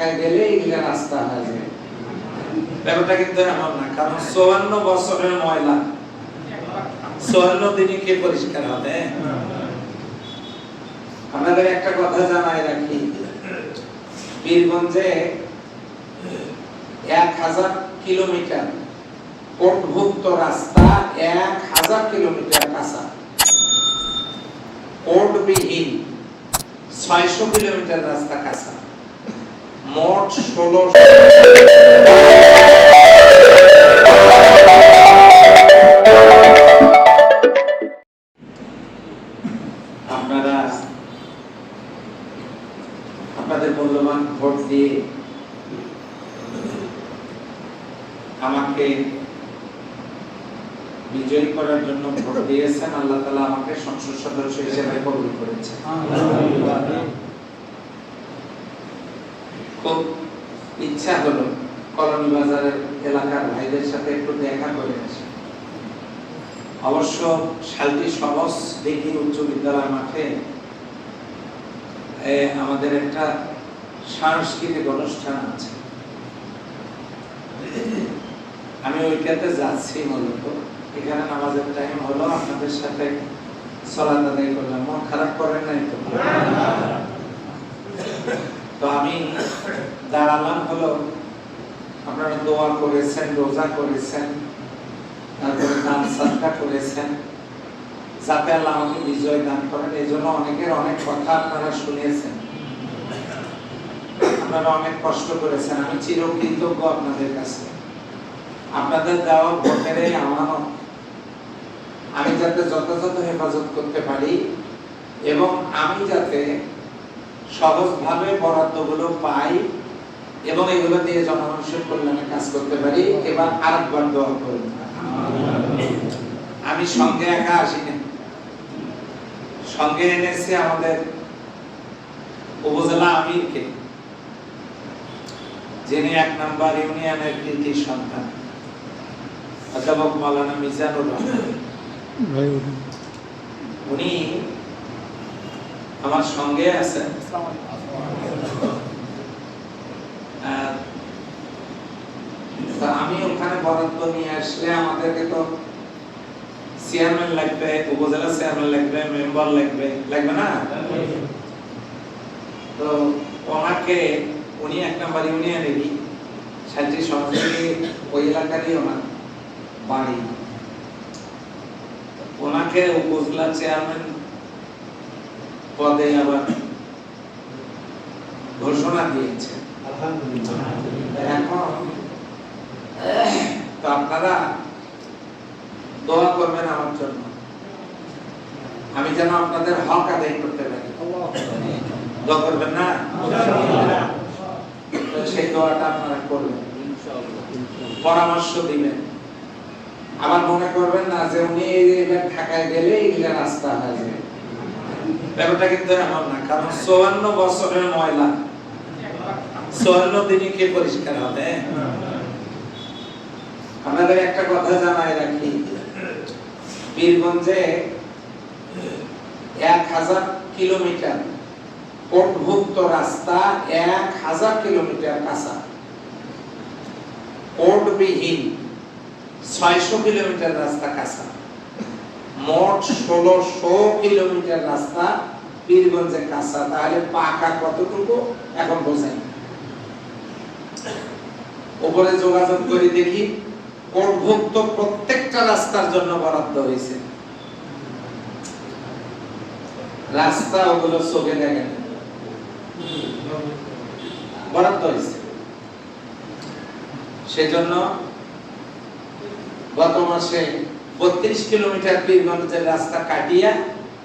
ঢাকায় গেলে এগুলা রাস্তা হয়ে যায়। ব্যাপারটা কিন্তু এমন না, কারণ 54 বছরের ময়লা 54 দিনে কে পরিষ্কার হবে? আপনাদের একটা কথা জানাই রাখি, বীরগঞ্জে 1000 কিলোমিটার কোটভুক্ত রাস্তা, 1000 কিলোমিটার কাঁচা, কোটবিহীন 600 কিলোমিটার রাস্তা কাঁচা, মোট 16। আপনারা আপনাদের মূল্যবান ভোট দিয়ে আমাকে বিজয়ী করার জন্য ভোট দিয়েছেন। আল্লাহ তাআলা আমাকে সংসদ সদস্য হিসেবে কবুল করেছেন। খুব ইচ্ছা হলো কলোনি বাজারের এলাকার ভাইদের সাথে একটু দেখা করে আসি। অবশ্য শালটি সবস দিঘি উচ্চ বিদ্যালয় মাঠে আমাদের একটা সাংস্কৃতিক অনুষ্ঠান আছে, আমি ওইটাতে যাচ্ছি। মূলত এখানে নামাজের টাইম হলো, আপনাদের সাথে সালাত আদায় করলাম। মন খারাপ করেন নাই তো? তো আমি দাঁড়ালাম হলো, আপনারা দোয়া করেছেন, রোজা করেছেন, তারপরে দান সাদকা করেছেন, যাতে আল্লাহ আমাকে বিজয় দান করেন। এই জন্য অনেকের অনেক কথা আপনারা শুনেছেন, আপনারা অনেক কষ্ট করেছেন। আমি চিরকৃতজ্ঞ আপনাদের কাছে। আপনাদের দেওয়া ভোটের এই আমানত আমি যাতে যথাযথ হেফাজত করতে পারি এবং আমি যাতে সহজভাবে বরাদ্দগুলো পাই এবং এগুলো দিয়ে জনগণের কল্যাণে কাজ করতে পারি। এবার আরেকবার দোয়া করুন। আমি সঙ্গে একা আসিনি, সঙ্গে এনেছি আমাদের উপজেলা আমিরকে, যিনি 1 নম্বর ইউনিয়নের কৃতি সন্তান অধ্যাপক মাওলানা মিজানুর রহমান। উনি আমার সঙ্গে আছেন। আমি ওখানে বরাদ্দ নিয়ে আসলে আমাদেরকে তো চেয়ারম্যান লাগবে, উপজেলা চেয়ারম্যান লাগবে, মেম্বার লাগবে, লাগবে না? তো ওনাকে, উনি 1 নম্বর ইউনিয়নেরই সাথী সমাজে ওই এলাকারই ওনার বাড়ি, ওনাকে উপজেলা চেয়ারম্যান পদে আবার ঘোষণা দিয়েছে। এখন তো আপনারা দোয়া করবেন আমার জন্য, আমি যেন আপনাদের হক আদায় করতে পারি। দোয়া করবেন না? সেই দোয়াটা আপনারা করবেন, পরামর্শ দিবেন। আমার মনে করবেন না যে উনি এবার ঢাকায় গেলে এগুলা রাস্তা হয়ে যাবে। ব্যাপারটা কিন্তু এমন না, কারণ 54 বছরের ময়লা 54 দিনে কে পরিষ্কার হবে? আপনাদের একটা কথা জানাই রাখি, বীরগঞ্জে 1000 কিলোমিটার কোটভুক্ত রাস্তা, 1000 কিলোমিটার কাঁচা, কোটবিহীন 600 কিলোমিটার রাস্তা কাঁচা, মোট 1600 কিলোমিটার রাস্তা বীরগঞ্জে কাঁচা। তাহলে পাকা কতটুকু এখন বোঝাই। উপরে যোগাযোগ করে দেখি, কোটভুক্ত প্রত্যেকটা রাস্তার জন্য বরাদ্দ হয়েছে। রাস্তা ওগুলো চোখে দেখেন, বরাদ্দ হয়েছে। সেজন্য গত মাসে 32 কিলোমিটার বীরগঞ্জের রাস্তা কাটিয়া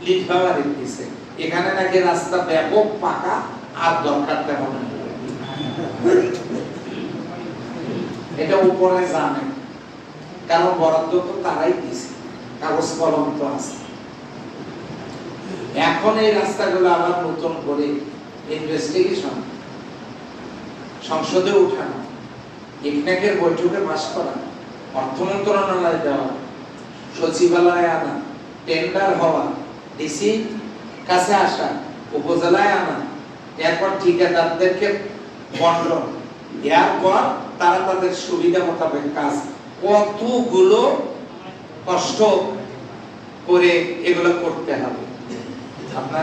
লিটফাওয়ারি দিয়েছে। এখানে নাকি রাস্তা ব্যাপক পাকা, আর দরকার তেমন না। এটা উপরে জানে, কারণ বরাদ্দ তো তারাই দিয়েছে, কাগজ কলম তো আছে। এখন এই রাস্তাগুলো আবার নতুন করে ইনভেস্টিগেশন সংসদে উঠানো, ইকনেকের বৈঠকে পাস করা, অর্থ মন্ত্রণালয়ে দেওয়া, সচিবালয়ে আনা, টেন্ডার হওয়া, ডিসি কাছে আসা, উপজেলায় আনা, এরপর ঠিকাদারদেরকে বন্টন, এরপর তারা তাদের সুবিধা মোতাবেক কাজ, কতগুলো কষ্ট করে এগুলো করতে হবে আপনার